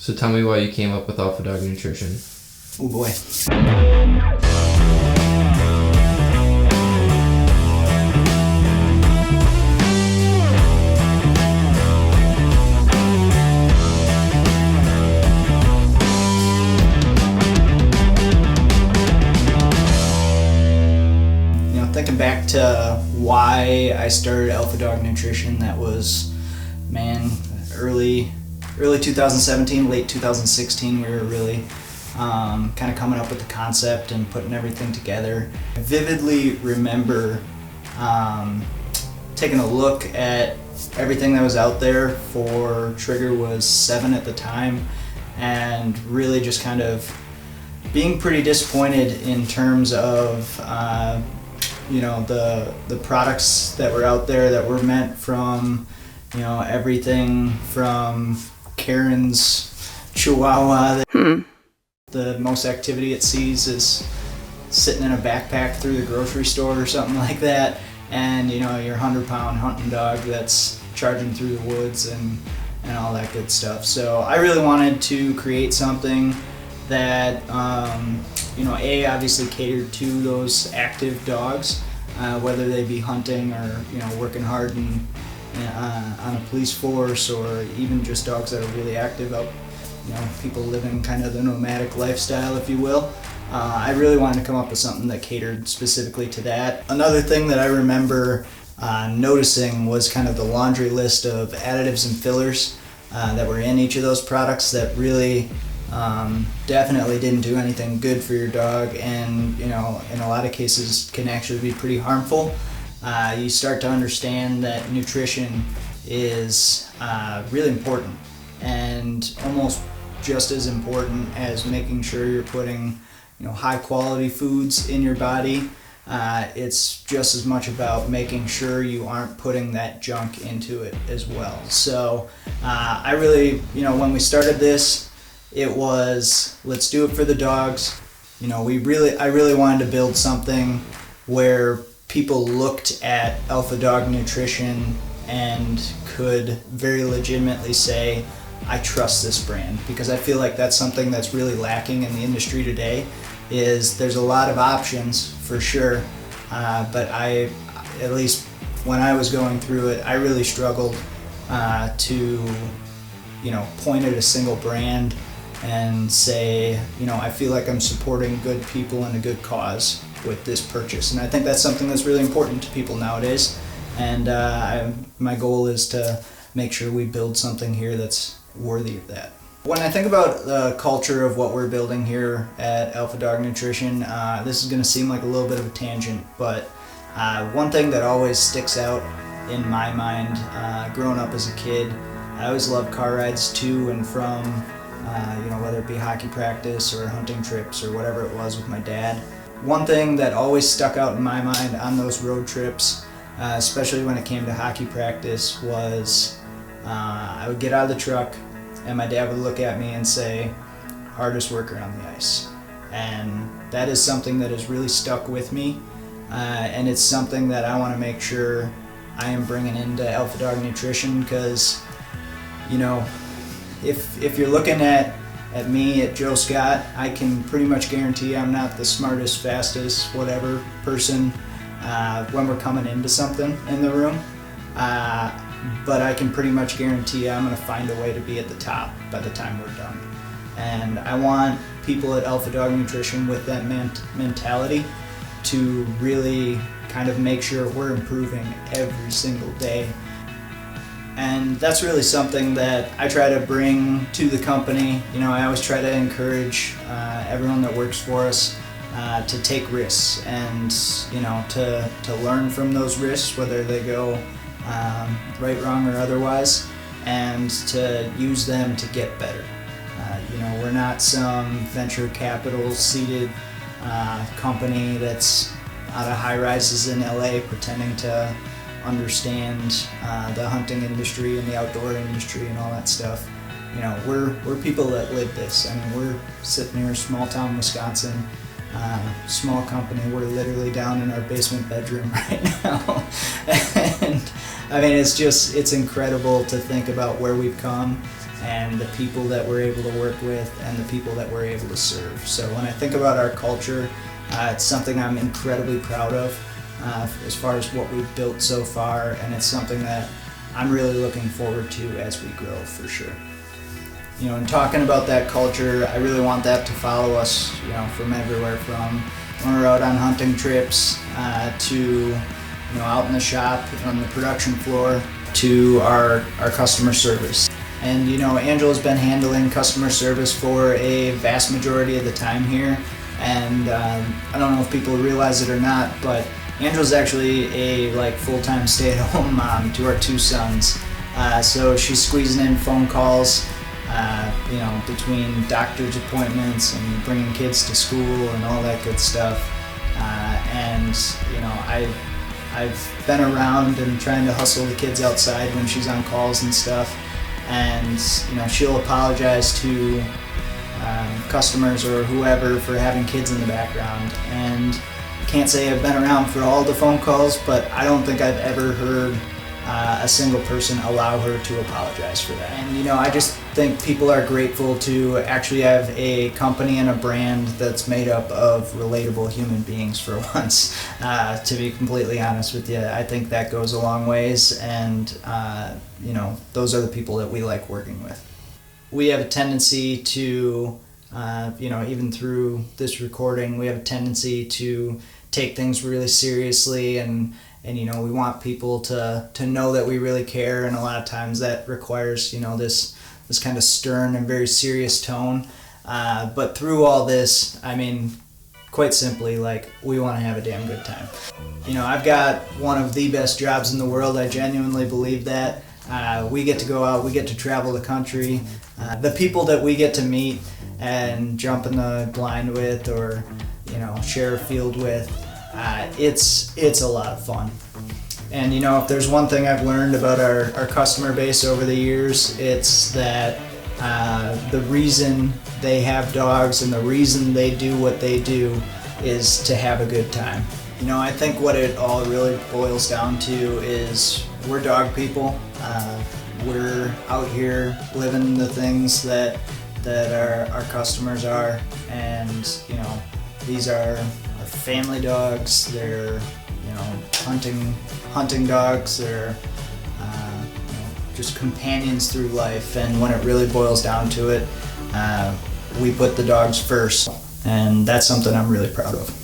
So tell me why you came up with Alpha Dog Nutrition. Oh boy. Thinking back to why I started Alpha Dog Nutrition, that was, early 2017, late 2016, we were really kind of coming up with the concept and putting everything together. I vividly remember taking a look at everything that was out there for Trigger was 7 at the time, and really just kind of being pretty disappointed in terms of the products that were out there that were meant from, everything from Karen's Chihuahua. The most activity it sees is sitting in a backpack through the grocery store or something like that, and your 100-pound hunting dog that's charging through the woods and all that good stuff. So I really wanted to create something that obviously catered to those active dogs, whether they be hunting or working hard on a police force, or even just dogs that are really active out, people living kind of the nomadic lifestyle, if you will. I really wanted to come up with something that catered specifically to that. Another thing that I remember noticing was kind of the laundry list of additives and fillers that were in each of those products that really definitely didn't do anything good for your dog, and in a lot of cases can actually be pretty harmful. You start to understand that nutrition is really important, and almost just as important as making sure you're putting high quality foods in your body. It's just as much about making sure you aren't putting that junk into it as well. So I really, when we started this, it was, let's do it for the dogs. I really wanted to build something where people looked at Alpha Dog Nutrition and could very legitimately say, I trust this brand, because I feel like that's something that's really lacking in the industry today. Is there's a lot of options for sure, but at least when I was going through it, I really struggled to point at a single brand and say, I feel like I'm supporting good people and a good cause with this purchase. And I think that's something that's really important to people nowadays. And my goal is to make sure we build something here that's worthy of that. When I think about the culture of what we're building here at Alpha Dog Nutrition, this is going to seem like a little bit of a tangent, but one thing that always sticks out in my mind, growing up as a kid, I always loved car rides to and from, whether it be hockey practice or hunting trips or whatever it was with my dad. One thing that always stuck out in my mind on those road trips, especially when it came to hockey practice, was I would get out of the truck and my dad would look at me and say, hardest worker on the ice. And that is something that has really stuck with me, and it's something that I want to make sure I am bringing into Alpha Dog Nutrition, because if you're looking at me, at Joe Scott, I can pretty much guarantee I'm not the smartest, fastest, whatever person when we're coming into something in the room. But I can pretty much guarantee I'm going to find a way to be at the top by the time we're done. And I want people at Alpha Dog Nutrition with that mentality to really kind of make sure we're improving every single day. And that's really something that I try to bring to the company. I always try to encourage everyone that works for us to take risks and to learn from those risks, whether they go right, wrong, or otherwise, and to use them to get better. We're not some venture capital seeded company that's out of high rises in LA pretending to understand the hunting industry and the outdoor industry and all that stuff. We're people that live this. We're sitting here in small town Wisconsin, small company. We're literally down in our basement bedroom right now. And it's incredible to think about where we've come and the people that we're able to work with and the people that we're able to serve. So when I think about our culture, it's something I'm incredibly proud of as far as what we've built so far, and it's something that I'm really looking forward to as we grow, for sure. In talking about that culture, I really want that to follow us, from everywhere, from when we're out on hunting trips to, out in the shop, on the production floor, to our customer service. And, Angela's been handling customer service for a vast majority of the time here. And I don't know if people realize it or not, but Angela's actually a full-time stay-at-home mom to our 2 sons. So she's squeezing in phone calls, between doctor's appointments and bringing kids to school and all that good stuff. I've been around and trying to hustle the kids outside when she's on calls and stuff. And, she'll apologize to customers or whoever for having kids in the background. And can't say I've been around for all the phone calls, but I don't think I've ever heard a single person allow her to apologize for that. And I just think people are grateful to actually have a company and a brand that's made up of relatable human beings for once. To be completely honest with you, I think that goes a long ways, and those are the people that we like working with. We have a tendency to, even through this recording, we have a tendency to take things really seriously, and we want people to know that we really care, and a lot of times that requires this kind of stern and very serious tone. But through all this, quite simply, we want to have a damn good time. I've got one of the best jobs in the world. I genuinely believe that. We get to go out, we get to travel the country. The people that we get to meet and jump in the blind with, or share a field with, it's a lot of fun. And if there's one thing I've learned about our customer base over the years, it's that the reason they have dogs and the reason they do what they do is to have a good time. I think what it all really boils down to is we're dog people. We're out here living the things that our customers are, and these are our family dogs. They're hunting dogs. They're just companions through life. And when it really boils down to it, we put the dogs first, and that's something I'm really proud of.